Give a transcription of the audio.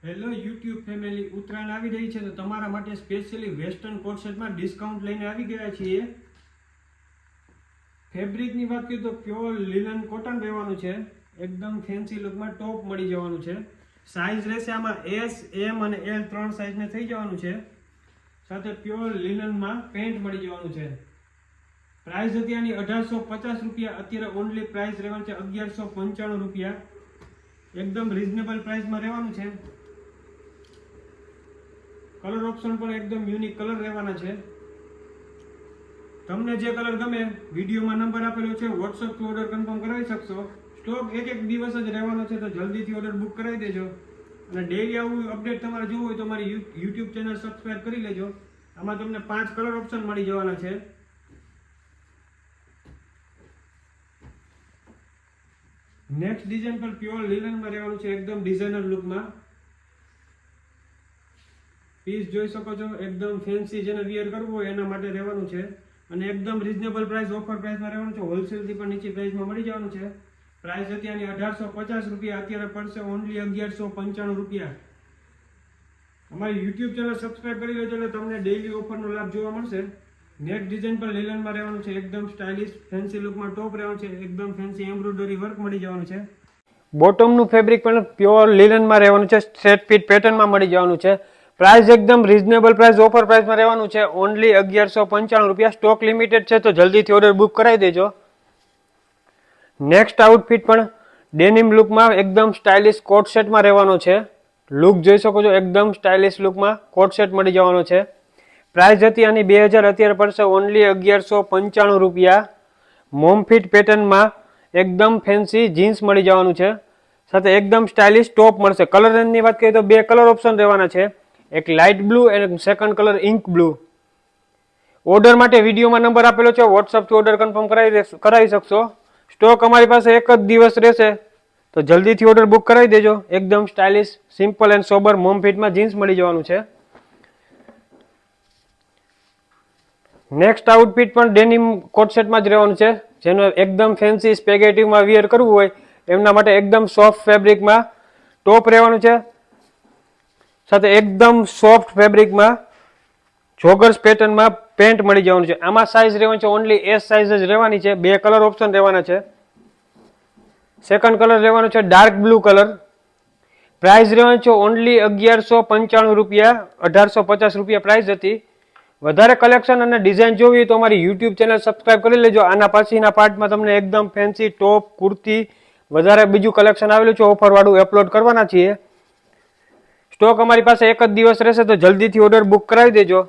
Hello YouTube family, Uttarayan આવી રહી છે તો તમારા માટે સ્પેશિયલી વેસ્ટર્ન કોટ સેટમાં ડિસ્કાઉન્ટ લઈને આવી ગયા છીએ. ફેબ્રિકની વાત કરીએ તો પ્યોર લિનન કોટન રહેવાનું છે. એકદમ ફેન્સી લુકમાં ટોપ મળી જવાનું છે. સાઇઝ રહેશે આમાં એસ, એમ અને એલ 3 સાઇઝને થઈ જવાનું છે. સાથે પ્યોર લિનનમાં પેન્ટ મળી જવાનું છે. પ્રાઇસ હતી આની 1850 રૂપિયા. અત્યારે ઓનલી પ્રાઇસ રહેવાનું છે 1195 રૂપિયા. એકદમ રીઝનેબલ પ્રાઇસમાં રહેવાનું છે. કલર ઓપ્શન પણ એકદમ યુનિક કલર રહેવાના છે. તમને જે કલર ગમે વિડીયોમાં નંબર આપેલો છે, WhatsApp થી ઓર્ડર કન્ફર્મ કરાવી શકશો. સ્ટોક એક દિવસ જ રહેવાનો છે તો જલ્દીથી ઓર્ડર બુક કરાવી દેજો. અને ડેઈલી આવું અપડેટ તમારે જોવું હોય તો મારી યુટ્યુબ ચેનલ સબસ્ક્રાઇબ કરી લેજો. આમાં તમને 5 કલર ઓપ્શન મળી જવાના છે. નેક્સ્ટ ડિઝાઇન પર પ્યોર લિનનમાં રહેવાનું છે, એકદમ ડિઝાઇનર લુકમાં. પીસ જોઈ શકો છો, એકદમ ફેન્સી, જેને વિયર કરવું હોય એના માટે રહેવાનું છે. અને એકદમ રીઝનેબલ પ્રાઇસ, ઓફર પ્રાઇસમાં રહેવાનું છે. હોલસેલથી પણ નીચી પ્રાઇસમાં મળી જવાનું છે. પ્રાઇસ હતી આની 1850 રૂપિયા. અત્યારે પડશે ઓનલી 1195 રૂપિયા. અમારી યુટ્યુબ ચેનલ સબસ્ક્રાઇબ કરી લેજો એટલે તમને ડેઈલી ઓફરનો લાભ જોવા મળશે. નેક્સ્ટ ડિઝાઇન પર લિનનમાં રહેવાનું છે, એકદમ સ્ટાઇલિશ ફેન્સી લુકમાં ટોપ રહેવાનું છે. એકદમ ફેન્સી એમ્બ્રોઇડરી વર્ક મળી જવાનું છે. બોટમનું ફેબ્રિક પણ પ્યોર લિનનમાં રહેવાનું છે. સ્ટ્રેટ ફિટ પેટર્નમાં મળી જવાનું છે. પ્રાઇસ એકદમ રીઝનેબલ પ્રાઇસ, ઓફર પ્રાઇસમાં રહેવાનું છે. ઓનલી 1195 રૂપિયા. સ્ટોક લિમિટેડ છે તો જલ્દીથી ઓર્ડર બુક કરાવી દેજો. નેક્સ્ટ આઉટફિટ પણ ડેનિમ લુકમાં એકદમ સ્ટાઇલિશ કોટ સેટમાં રહેવાનો છે. લુક જોઈ શકો છો, એકદમ સ્ટાઇલિશ લુકમાં કોટ સેટ મળી જવાનો છે. પ્રાઇસ હતી આની 2000, અત્યારે પડશે ઓનલી 1195 રૂપિયા. મોમફિટ પેટર્નમાં એકદમ ફેન્સી જીન્સ મળી જવાનું છે. સાથે એકદમ સ્ટાઇલિશ ટોપ મળશે. કલર રેન્જની વાત કરીએ તો 2 કલર ઓપ્શન રહેવાના છે, એક લાઇટ બ્લુ અને second colour ink blue. Order માટે વિડીયોમાં નંબર આપેલો છે, WhatsApp થી ઓર્ડર કન્ફર્મ કરાવી શકશો. સ્ટોક અમારી પાસે એક જ દિવસ રહેશે તો જલ્દીથી ઓર્ડર બુક કરાવી દેજો. એકદમ stylish, simple and sober mom ફિટમાં જીન્સ મળી જવાનું છે. નેક્સ્ટ આઉટફિટ પણ ડેનિમ કોટ સેટમાં જ રહેવાનું છે, જેનો એકદમ ફેન્સી સ્પેગેટીમાં વિયર કરવું હોય એમના માટે એકદમ સોફ્ટ ફેબ્રિકમાં ટોપ રહેવાનું છે. સાથે એકદમ સોફ્ટ ફેબ્રિકમાં જોગર્સ પેટર્નમાં પેન્ટ મળી જવાનું છે. આમાં સાઇઝ રહેવાની છે ઓનલી એસ સાઇઝ જ રહેવાની છે. 2 કલર ઓપ્શન રહેવાના છે. સેકન્ડ કલર રહેવાનો છે ડાર્ક બ્લુ કલર. પ્રાઇસ રહેવાની છે ઓનલી 1195 રૂપિયા. 1850 રૂપિયા પ્રાઇસ હતી. વધારે કલેક્શન અને ડિઝાઇન જોવી હોય તો અમારી યુટ્યુબ ચેનલ સબસ્ક્રાઇબ કરી લેજો. આના પછીના પાર્ટમાં તમને એકદમ ફેન્સી ટોપ, કુર્તી, વધારે બીજું કલેક્શન આવેલું છે ઓફર વાળું, અપલોડ કરવાના છીએ. સ્ટોક અમારી પાસે એક જ દિવસ રહેશે તો જલ્દીથી ઓર્ડર બુક કરાવી દેજો.